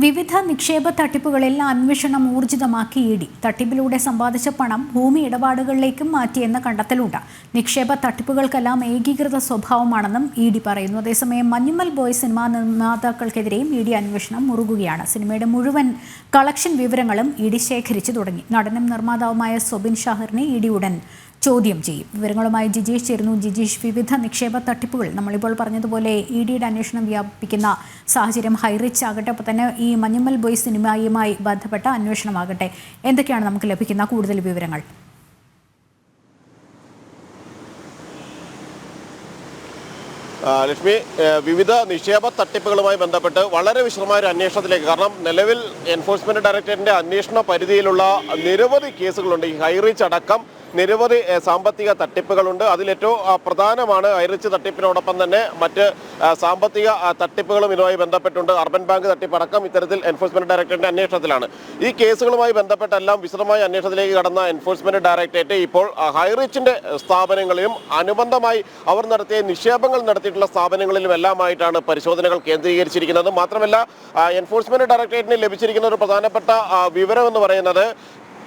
വിവിധ നിക്ഷേപ തട്ടിപ്പുകളിൽ അന്വേഷണം ഊർജിതമാക്കി ഇഡി. തട്ടിപ്പിലൂടെ സമ്പാദിച്ച പണം ഭൂമി ഇടപാടുകളിലേക്കും മാറ്റിയെന്ന കണ്ടെത്തലുണ്ട്. നിക്ഷേപ തട്ടിപ്പുകൾക്കെല്ലാം ഏകീകൃത സ്വഭാവമാണെന്നും ഇഡി പറയുന്നു. അതേസമയം മഞ്ഞുമ്മൽ ബോയ്സ് സിനിമാ നിർമ്മാതാക്കൾക്കെതിരെയും ഇഡി അന്വേഷണം മുറുകുകയാണ്. സിനിമയുടെ മുഴുവൻ കളക്ഷൻ വിവരങ്ങളും ഇഡി ശേഖരിച്ചു തുടങ്ങി. നടനും നിർമ്മാതാവുമായ സോബിൻ ഷാഹിറിനെ ഇഡി ഉടൻ ചോദ്യം ചെയ്യും. വിവരങ്ങളുമായി ജിജീഷ് ചേരുന്നു. ജിജീഷ്, വിവിധ നിക്ഷേപ തട്ടിപ്പുകൾ നമ്മളിപ്പോൾ പറഞ്ഞതുപോലെ ഇഡിയുടെ അന്വേഷണം വ്യാപിപ്പിക്കുന്ന സാഹചര്യം ഹൈറിച്ച് ആകട്ടെ, അപ്പോൾ തന്നെ ഈ മഞ്ഞുമ്മൽ ബോയ്സ് സിനിമയുമായി ബന്ധപ്പെട്ട അന്വേഷണമാകട്ടെ, എന്തൊക്കെയാണ് നമുക്ക് ലഭിക്കുന്ന കൂടുതൽ വിവരങ്ങൾ? ലക്ഷ്മി, വിവിധ നിക്ഷേപ തട്ടിപ്പുകളുമായി ബന്ധപ്പെട്ട് വളരെ വിശദമായ ഒരു അന്വേഷണത്തിലേക്ക്, കാരണം നിലവിൽ എൻഫോഴ്സ്മെന്റ് ഡയറക്ടറേറ്റിന്റെ അന്വേഷണ പരിധിയിലുള്ള നിരവധി കേസുകളുണ്ട്. ഈ ഹൈറിച്ച് അടക്കം നിരവധി സാമ്പത്തിക തട്ടിപ്പുകളുണ്ട്. അതിലേറ്റവും പ്രധാനമാണ് ഹൈറിച്ച് തട്ടിപ്പിനോടൊപ്പം തന്നെ മറ്റ് സാമ്പത്തിക തട്ടിപ്പുകളും ഇതുമായി ബന്ധപ്പെട്ടുണ്ട്. അർബൻ ബാങ്ക് തട്ടിപ്പടക്കം ഇത്തരത്തിൽ എൻഫോഴ്സ്മെന്റ് ഡയറക്ടറേറ്റിന്റെ അന്വേഷണത്തിലാണ്. ഈ കേസുകളുമായി ബന്ധപ്പെട്ടെല്ലാം വിശദമായ അന്വേഷണത്തിലേക്ക് കടന്ന എൻഫോഴ്സ്മെന്റ് ഡയറക്ടറേറ്റ് ഇപ്പോൾ ഹൈറിച്ചിന്റെ സ്ഥാപനങ്ങളിലും അനുബന്ധമായി അവർ നടത്തിയ നിക്ഷേപങ്ങൾ നടത്തിയിട്ടുള്ള സ്ഥാപനങ്ങളിലും എല്ലാമായിട്ടാണ് പരിശോധനകൾ കേന്ദ്രീകരിച്ചിരിക്കുന്നത്. മാത്രമല്ല, എൻഫോഴ്സ്മെന്റ് ഡയറക്ടറേറ്റിന് ലഭിച്ചിരിക്കുന്ന ഒരു പ്രധാനപ്പെട്ട വിവരം എന്ന് പറയുന്നത്,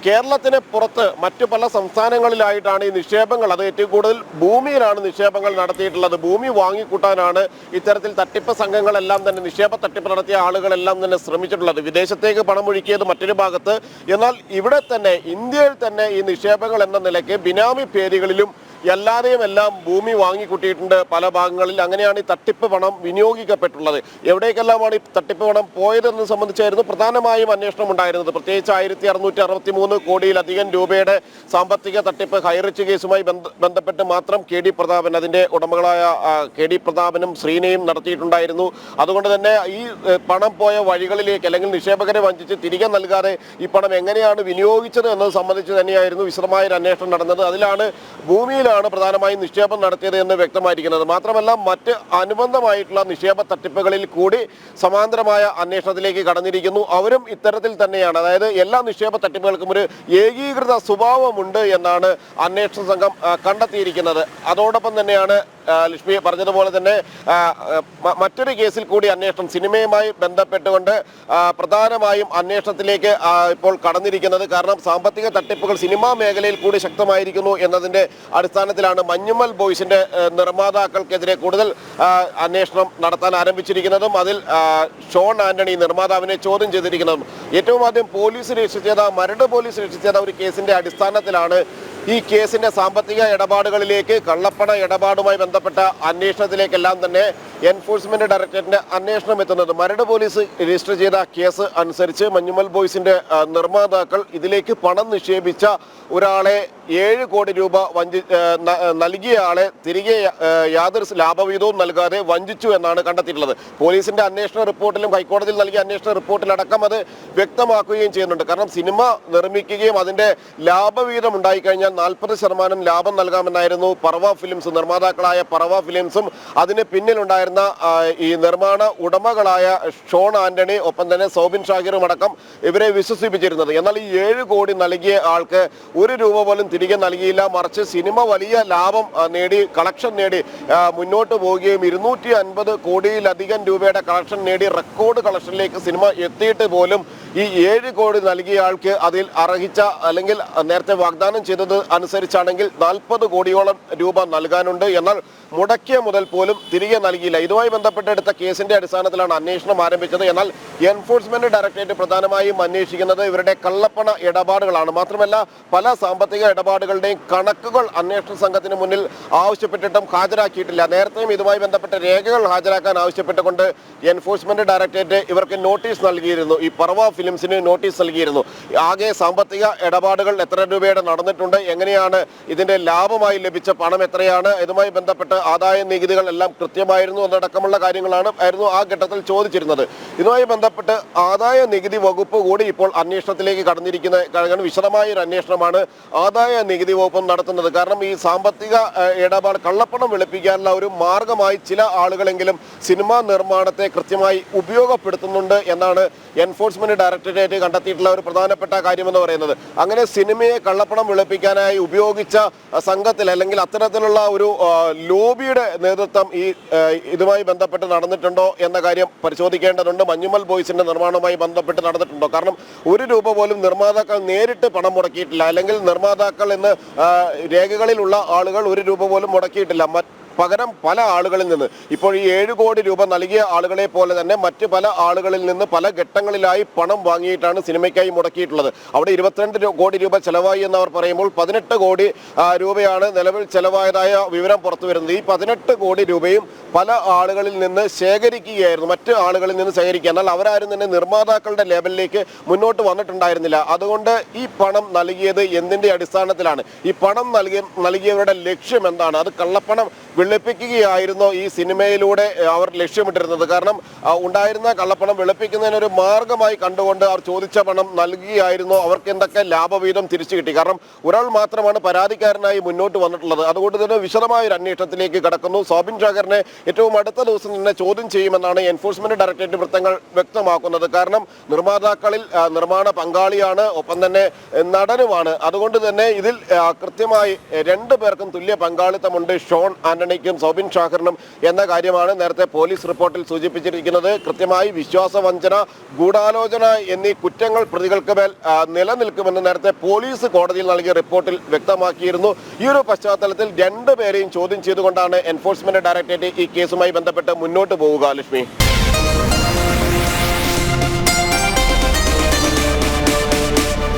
കേരളത്തിന് പുറത്ത് മറ്റു പല സംസ്ഥാനങ്ങളിലായിട്ടാണ് ഈ നിക്ഷേപങ്ങൾ, അത് ഏറ്റവും കൂടുതൽ ഭൂമിയിലാണ് നിക്ഷേപങ്ങൾ നടത്തിയിട്ടുള്ളത്. ഭൂമി വാങ്ങിക്കൂട്ടാനാണ് ഇത്തരത്തിൽ തട്ടിപ്പ് സംഘങ്ങളെല്ലാം തന്നെ, നിക്ഷേപ തട്ടിപ്പ് നടത്തിയ ആളുകളെല്ലാം തന്നെ ശ്രമിച്ചിട്ടുള്ളത്. വിദേശത്തേക്ക് പണം ഒഴുക്കിയത് മറ്റൊരു ഭാഗത്ത്, എന്നാൽ ഇവിടെ തന്നെ ഇന്ത്യയിൽ തന്നെ ഈ നിക്ഷേപങ്ങൾ എന്ന നിലയ്ക്ക് ബിനാമി പേരുകളിലും എല്ലാവരെയും എല്ലാം ഭൂമി വാങ്ങിക്കൂട്ടിയിട്ടുണ്ട് പല ഭാഗങ്ങളിൽ. അങ്ങനെയാണ് ഈ തട്ടിപ്പ് പണം വിനിയോഗിക്കപ്പെട്ടുള്ളത്. എവിടേക്കെല്ലാമാണ് ഈ തട്ടിപ്പ് പണം പോയതെന്ന് സംബന്ധിച്ചായിരുന്നു പ്രധാനമായും അന്വേഷണം ഉണ്ടായിരുന്നത്. പ്രത്യേകിച്ച് 1663 കോടിയിലധികം രൂപയുടെ സാമ്പത്തിക തട്ടിപ്പ് ഹൈറിച്ച് കേസുമായി ബന്ധപ്പെട്ട് മാത്രം KD പ്രതാപൻ, അതിൻ്റെ ഉടമകളായ KD പ്രതാപനും ശ്രീനയും നടത്തിയിട്ടുണ്ടായിരുന്നു. അതുകൊണ്ട് തന്നെ ഈ പണം പോയ വഴികളിലേക്ക്, അല്ലെങ്കിൽ നിക്ഷേപകരെ വഞ്ചിച്ച് തിരികെ നൽകാതെ ഈ പണം എങ്ങനെയാണ് വിനിയോഗിച്ചത് എന്നത് സംബന്ധിച്ച് തന്നെയായിരുന്നു വിശദമായൊരു അന്വേഷണം നടന്നത്. അതിലാണ് ഭൂമിയിലാണ് പ്രധാനമായും നിക്ഷേപം നടത്തിയത് എന്ന് വ്യക്തമായിരിക്കുന്നത്. മാത്രമല്ല, മറ്റ് അനുബന്ധമായിട്ടുള്ള നിക്ഷേപ തട്ടിപ്പുകളിൽ കൂടി സമാന്തരമായ അന്വേഷണത്തിലേക്ക് കടന്നിരിക്കുന്നു. അവരും ഇത്തരത്തിൽ തന്നെയാണ്. അതായത് എല്ലാ നിക്ഷേപ തട്ടിപ്പുകൾക്കും ഒരു ഏകീകൃത സ്വഭാവമുണ്ട് എന്നാണ് അന്വേഷണ സംഘം കണ്ടെത്തിയിരിക്കുന്നത്. അതോടൊപ്പം തന്നെയാണ് ലക്ഷ്മി പറഞ്ഞതുപോലെ തന്നെ മറ്റൊരു കേസിൽ കൂടി അന്വേഷണം, സിനിമയുമായി ബന്ധപ്പെട്ടുകൊണ്ട് പ്രധാനമായും അന്വേഷണത്തിലേക്ക് ഇപ്പോൾ കടന്നിരിക്കുന്നത്. കാരണം സാമ്പത്തിക തട്ടിപ്പുകൾ സിനിമാ മേഖലയിൽ കൂടി ശക്തമായിരിക്കുന്നു എന്നതിൻ്റെ അടിസ്ഥാനത്തിലാണ് മഞ്ഞുമ്മൽ ബോയ്സിന്റെ നിർമ്മാതാക്കൾക്കെതിരെ കൂടുതൽ അന്വേഷണം നടത്താൻ ആരംഭിച്ചിരിക്കുന്നതും അതിൽ ഷോൺ ആന്റണി നിർമ്മാതാവിനെ ചോദ്യം ചെയ്തിരിക്കുന്നതും. ഏറ്റവും ആദ്യം പോലീസ് രജിസ്റ്റർ ചെയ്ത, മരട് പോലീസ് രജിസ്റ്റർ ചെയ്ത ഒരു കേസിന്റെ അടിസ്ഥാനത്തിലാണ് ഈ കേസിന്റെ സാമ്പത്തിക ഇടപാടുകളിലേക്ക്, കള്ളപ്പണ ഇടപാടുമായി ബന്ധപ്പെട്ട അന്വേഷണത്തിലേക്കെല്ലാം തന്നെ എൻഫോഴ്സ്മെന്റ് ഡയറക്ടറേറ്റിന്റെ അന്വേഷണം എത്തുന്നത്. മരട് പോലീസ് രജിസ്റ്റർ ചെയ്ത കേസ് അനുസരിച്ച് മഞ്ഞുമ്മൽ ബോയ്സിന്റെ നിർമ്മാതാക്കൾ ഇതിലേക്ക് പണം നിക്ഷേപിച്ച ഒരാളെ 7 കോടി രൂപ നൽകിയ ആളെ തിരികെ യാതൊരു ലാഭവിഹിതവും നൽകാതെ വഞ്ചിച്ചു എന്നാണ് കണ്ടെത്തിയിട്ടുള്ളത്. പോലീസിന്റെ അന്വേഷണ റിപ്പോർട്ടിലും ഹൈക്കോടതിയിൽ നൽകിയ അന്വേഷണ റിപ്പോർട്ടിലടക്കം അത് വ്യക്തമാക്കുകയും ചെയ്യുന്നുണ്ട്. കാരണം സിനിമ നിർമ്മിക്കുകയും അതിന്റെ ലാഭവിഹിതം ഉണ്ടായിക്കഴിഞ്ഞാൽ 40% ലാഭം നൽകാമെന്നായിരുന്നു പറവ ഫിലിംസ്, നിർമ്മാതാക്കളായ പറവ ഫിലിംസും അതിന് പിന്നിലുണ്ടായിരുന്ന ഈ നിർമ്മാണ ഉടമകളായ ഷോൺ ആന്റണി, ഒപ്പം തന്നെ സോബിൻ ഷാഹിറും അടക്കം ഇവരെ വിശ്വസിപ്പിച്ചിരുന്നത്. എന്നാൽ ഈ 7 കോടി നൽകിയ ആൾക്ക് 1 രൂപ പോലും തിരികെ നൽകിയില്ല. മറിച്ച് സിനിമ വലിയ ലാഭം നേടി, കളക്ഷൻ നേടി മുന്നോട്ട് പോവുകയും 250 കോടിയിലധികം രൂപയുടെ കളക്ഷൻ നേടി റെക്കോർഡ് കളക്ഷനിലേക്ക് സിനിമ എത്തിയിട്ട് പോലും ഈ 7 കോടി നൽകിയ ആൾക്ക് അതിൽ അർഹിച്ച, അല്ലെങ്കിൽ നേരത്തെ വാഗ്ദാനം ചെയ്തത് അനുസരിച്ചാണെങ്കിൽ 40 കോടിയോളം രൂപ നൽകാനുണ്ട്. എന്നാൽ മുടക്കിയ മുതൽ പോലും തിരികെ നൽകിയില്ല. ഇതുമായി ബന്ധപ്പെട്ടെടുത്ത കേസിന്റെ അടിസ്ഥാനത്തിലാണ് അന്വേഷണം ആരംഭിച്ചത്. എന്നാൽ എൻഫോഴ്സ്മെന്റ് ഡയറക്ടറേറ്റ് പ്രധാനമായും അന്വേഷിക്കുന്നത് ഇവരുടെ കള്ളപ്പണ ഇടപാടുകളാണ്. മാത്രമല്ല, പല സാമ്പത്തിക ഇടപാടുകളുടെയും കണക്കുകൾ അന്വേഷണ സംഘത്തിന് മുന്നിൽ ആവശ്യപ്പെട്ടിട്ടും ഹാജരാക്കിയിട്ടില്ല. നേരത്തെയും ഇതുമായി ബന്ധപ്പെട്ട രേഖകൾ ഹാജരാക്കാൻ ആവശ്യപ്പെട്ടുകൊണ്ട് എൻഫോഴ്സ്മെന്റ് ഡയറക്ടറേറ്റ് ഇവർക്ക് നോട്ടീസ് നൽകിയിരുന്നു. ഈ പറവ ഫിലിംസിന് നോട്ടീസ് നൽകിയിരുന്നു. ആകെ സാമ്പത്തിക ഇടപാടുകൾ എത്ര രൂപയുടെ നടന്നിട്ടുണ്ട്, എങ്ങനെയാണ് ഇതിന്റെ ലാഭമായി ലഭിച്ച പണം എത്രയാണ്, ഇതുമായി ബന്ധപ്പെട്ട് ആദായ നികുതികൾ എല്ലാം കൃത്യമായിരുന്നു എന്നടക്കമുള്ള കാര്യങ്ങളായിരുന്നു ആ ഘട്ടത്തിൽ ചോദിച്ചിരുന്നത്. ഇതുമായി ബന്ധപ്പെട്ട് ആദായ നികുതി വകുപ്പ് കൂടി ഇപ്പോൾ അന്വേഷണത്തിലേക്ക് കടന്നിരിക്കുന്ന വിശദമായ ഒരു അന്വേഷണമാണ് ആദായ നികുതി വകുപ്പ് നടത്തുന്നത്. കാരണം ഈ സാമ്പത്തിക ഇടപാട്, കള്ളപ്പണം വെളുപ്പിക്കാനുള്ള ഒരു മാർഗമായി ചില ആളുകളെങ്കിലും സിനിമാ നിർമ്മാണത്തെ കൃത്യമായി ഉപയോഗപ്പെടുത്തുന്നുണ്ട് എന്നാണ് എൻഫോഴ്സ്മെന്റ് ഡയറക്ടറേറ്റ് കണ്ടെത്തിയിട്ടുള്ള ഒരു പ്രധാനപ്പെട്ട കാര്യമെന്ന് പറയുന്നത്. അങ്ങനെ സിനിമയെ കള്ളപ്പണം വെളുപ്പിക്കാനായി ഉപയോഗിച്ച സംഘത്തിൽ, അല്ലെങ്കിൽ അത്തരത്തിലുള്ള ഒരു നോബിയുടെ നേതൃത്വം ഇതുമായി ബന്ധപ്പെട്ട് നടന്നിട്ടുണ്ടോ എന്ന കാര്യം പരിശോധിക്കേണ്ടതുണ്ട്. മഞ്ഞുമൽ ബോയ്സിന്റെ നിർമ്മാണവുമായി ബന്ധപ്പെട്ട് നടന്നിട്ടുണ്ടോ? കാരണം ഒരു രൂപ പോലും നിർമ്മാതാക്കൾ നേരിട്ട് പണം മുടക്കിയിട്ടില്ല, അല്ലെങ്കിൽ നിർമ്മാതാക്കൾ എന്ന് രേഖകളിലുള്ള ആളുകൾ ഒരു രൂപ പോലും മുടക്കിയിട്ടില്ല. പകരം പല ആളുകളിൽ നിന്ന്, ഇപ്പോൾ ഈ 7 കോടി രൂപ നൽകിയ ആളുകളെ പോലെ തന്നെ മറ്റ് പല ആളുകളിൽ നിന്ന് പല ഘട്ടങ്ങളിലായി പണം വാങ്ങിയിട്ടാണ് സിനിമയ്ക്കായി മുടക്കിയിട്ടുള്ളത്. അവിടെ 22 കോടി രൂപ ചെലവായി എന്നവർ പറയുമ്പോൾ 18 കോടി രൂപയാണ് നിലവിൽ ചെലവായതായ വിവരം പുറത്തു വരുന്നത്. ഈ 18 കോടി രൂപയും പല ആളുകളിൽ നിന്ന് ശേഖരിക്കുകയായിരുന്നു, മറ്റ് ആളുകളിൽ നിന്ന് ശേഖരിക്കുക. എന്നാൽ അവരാരും തന്നെ നിർമ്മാതാക്കളുടെ ലേബലിലേക്ക് മുന്നോട്ട് വന്നിട്ടുണ്ടായിരുന്നില്ല. അതുകൊണ്ട് ഈ പണം നൽകിയത് എന്തിന്റെ അടിസ്ഥാനത്തിലാണ്? ഈ പണം നൽകിയവരുടെ ലക്ഷ്യം എന്താണ്? അത് കള്ളപ്പണം വെളുപ്പിക്കുകയായിരുന്നോ ഈ സിനിമയിലൂടെ അവർ ലക്ഷ്യമിട്ടിരുന്നത്? കാരണം ഉണ്ടായിരുന്ന കള്ളപ്പണം വെളുപ്പിക്കുന്നതിനൊരു മാർഗമായി കണ്ടുകൊണ്ട് അവർ ചോദിച്ച പണം നൽകുകയായിരുന്നോ? അവർക്ക് എന്തൊക്കെ ലാഭവീതം തിരിച്ചു കിട്ടി? കാരണം ഒരാൾ മാത്രമാണ് പരാതിക്കാരനായി മുന്നോട്ട് വന്നിട്ടുള്ളത്. അതുകൊണ്ട് തന്നെ വിശദമായ ഒരു അന്വേഷണത്തിലേക്ക് കടക്കുന്നു. സോബിൻ ഷാക്കറിനെ ഏറ്റവും അടുത്ത ദിവസം തന്നെ ചോദ്യം ചെയ്യുമെന്നാണ് എൻഫോഴ്സ്മെന്റ് ഡയറക്ടറേറ്റ് വൃത്തങ്ങൾ വ്യക്തമാക്കുന്നത്. കാരണം നിർമ്മാതാക്കളിൽ നിർമ്മാണ പങ്കാളിയാണ്, ഒപ്പം തന്നെ നടനുമാണ്. അതുകൊണ്ട് തന്നെ ഇതിൽ കൃത്യമായി 2 പേർക്കും തുല്യ പങ്കാളിത്തമുണ്ട്, ഷോൺ ആന്റണിക്കും സോബിൻ ഷാക്കറിനും എന്ന കാര്യമാണ് നേരത്തെ പോലീസ് റിപ്പോർട്ടിൽ സൂചിപ്പിച്ചിരിക്കുന്നത്. കൃത്യമായി വിശ്വാസവഞ്ചന, ഗൂഢാലോചന എന്നീ കുറ്റങ്ങൾ പ്രതികൾക്ക് മേൽ നിലനിൽക്കുമെന്ന് നേരത്തെ പോലീസ് കോടതിയിൽ നൽകിയ റിപ്പോർട്ടിൽ വ്യക്തമാക്കിയിരുന്നു. ഈ ഒരു പശ്ചാത്തലത്തിൽ 2 പേരെയും ചോദ്യം ചെയ്തുകൊണ്ടാണ് എൻഫോഴ്സ്മെന്റ് ഡയറക്ടറേറ്റ് ഈ കേസുമായി ബന്ധപ്പെട്ട് മുന്നോട്ട് പോവുക. ലക്ഷ്മി.